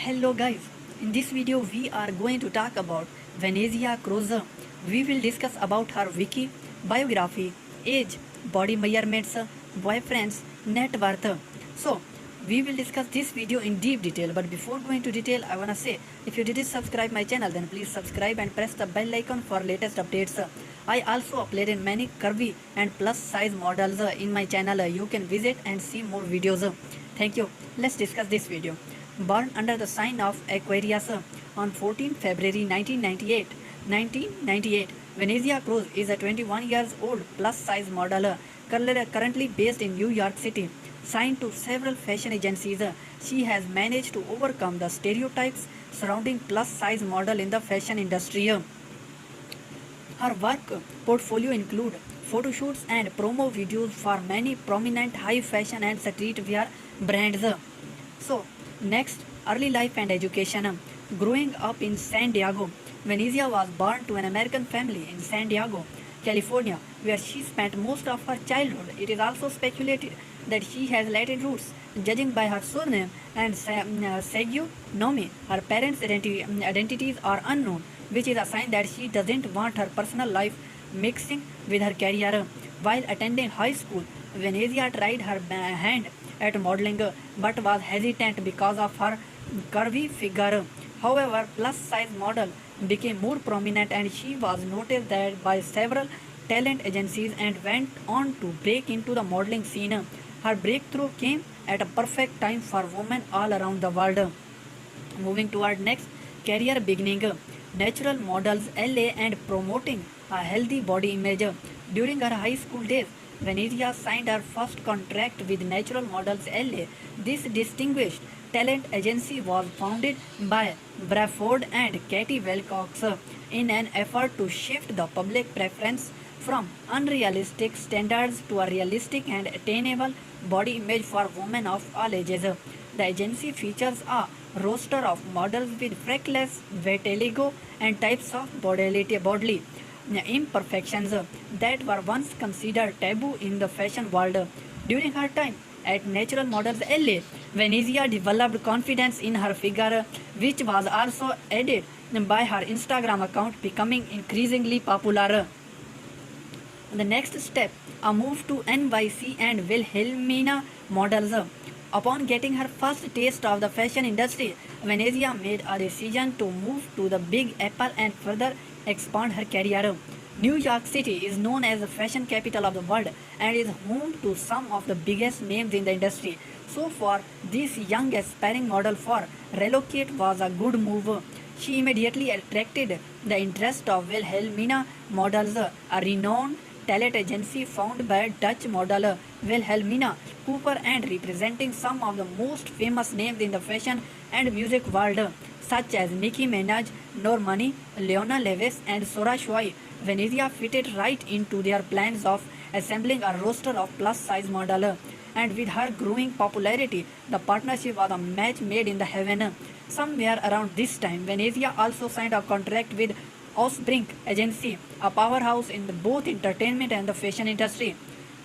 Hello guys, in this video we are going to talk about Venezia Cruz. We will discuss about her wiki, biography, age, body measurements, boyfriends, net worth. So we will discuss this video in deep detail, but before going to detail I wanna say if you didn't subscribe my channel then please subscribe and press the bell icon for latest updates. I also uploaded many curvy and plus size models in my channel. You can visit and see more videos. Thank you. Let's discuss this video. Born under the sign of Aquarius on 14 February 1998, Venezia Cruz is a 21 years old plus size model currently based in New York City. Signed to several fashion agencies, she has managed to overcome the stereotypes surrounding plus size model in the fashion industry. Her work portfolio include photo shoots and promo videos for many prominent high fashion and streetwear brands. So, next, early life and education. Growing up in San Diego, Venezia was born to an American family in San Diego, California, where she spent most of her childhood. It is also speculated that she has Latin roots, judging by her surname and Sergio Nomi. Her parents' identities are unknown, which is a sign that she doesn't want her personal life mixing with her career. While attending high school, Venezia tried her hand at modeling but was hesitant because of her curvy figure. However, plus size model became more prominent and she was noticed that by several talent agencies and went on to break into the modeling scene. Her breakthrough came at a perfect time for women all around the world. Moving toward next, career beginning. Natural models LA and promoting a healthy body image. During her high school days, Venezia signed her first contract with Natural Models LA. This distinguished talent agency was founded by Bradford and Katie Wilcox in an effort to shift the public preference from unrealistic standards to a realistic and attainable body image for women of all ages. The agency features a roster of models with freckles, vitiligo, and types of bodily imperfections that were once considered taboo in the fashion world. During her time at Natural Models LA, Venezia developed confidence in her figure, which was also aided by her Instagram account becoming increasingly popular. The next step, a move to NYC and Wilhelmina models. Upon getting her first taste of the fashion industry, Venezia made a decision to move to the Big Apple and further expand her career. New York City is known as the fashion capital of the world and is home to some of the biggest names in the industry. So for this young aspiring model for relocate was a good move. She immediately attracted the interest of Wilhelmina Models, a renowned talent agency founded by Dutch model Wilhelmina Cooper and representing some of the most famous names in the fashion and music world, such as Nicki Minaj, Normani, Leona Lewis, and Sora Choi. Venezia fitted right into their plans of assembling a roster of plus-size models, and with her growing popularity, the partnership was a match made in the heaven. Somewhere around this time, Venezia also signed a contract with Osbrink Agency, a powerhouse in both entertainment and the fashion industry.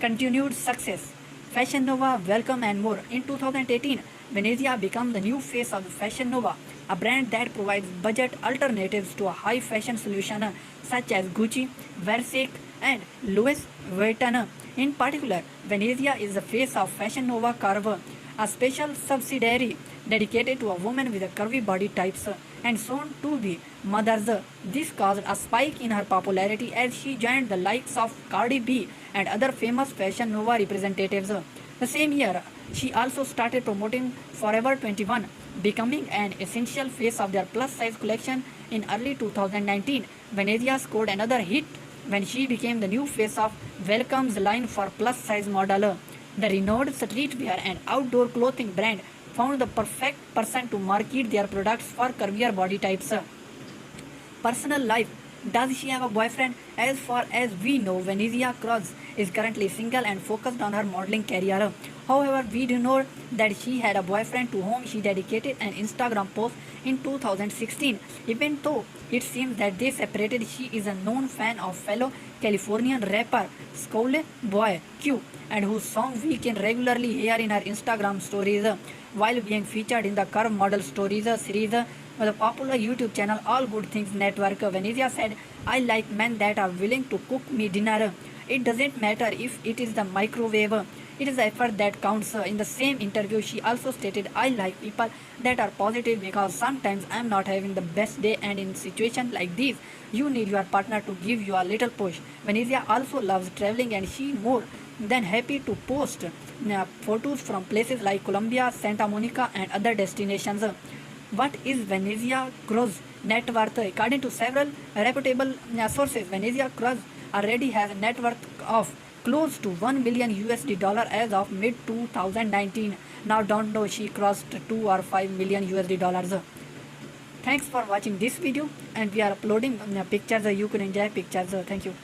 Continued success. Fashion Nova, Welcome and more. In 2018, Venezia became the new face of Fashion Nova, a brand that provides budget alternatives to a high fashion solution such as Gucci, Versace, and Louis Vuitton. In particular, Venezia is the face of Fashion Nova Curve, a special subsidiary dedicated to a woman with a curvy body types and soon to be mothers. This caused a spike in her popularity as she joined the likes of Cardi B and other famous Fashion Nova representatives. The same year, she also started promoting Forever 21, becoming an essential face of their plus size collection in early 2019. Venezia scored another hit when she became the new face of Welcome's line for plus size model. The renowned streetwear and outdoor clothing brand found the perfect person to market their products for curvier body types. Personal life. Does she have a boyfriend? As far as we know, Venezia Cruz is currently single and focused on her modeling career. However, we do know that she had a boyfriend to whom she dedicated an Instagram post in 2016. Even though it seems that they separated, she is a known fan of fellow Californian rapper Schoolboy Q, and whose song we can regularly hear in her Instagram stories while being featured in the Curve Model Stories series. The popular YouTube channel All Good Things Network. Venezia said, I like men that are willing to cook me dinner. It doesn't matter if it is the microwave. It is the effort that counts. In the same interview, she also stated, I like people that are positive because sometimes I am not having the best day, and in situations like these, you need your partner to give you a little push. Venezia also loves traveling, and she more than happy to post photos from places like Colombia, Santa Monica, and other destinations. What is Venezia Cruz net worth? According to several reputable sources, Venezia Cruz already has a net worth of close to 1 million USD dollar as of mid 2019. Now don't know she crossed 2 or 5 million USD dollars. Thanks for watching this video, and we are uploading pictures. You can enjoy pictures. Thank you.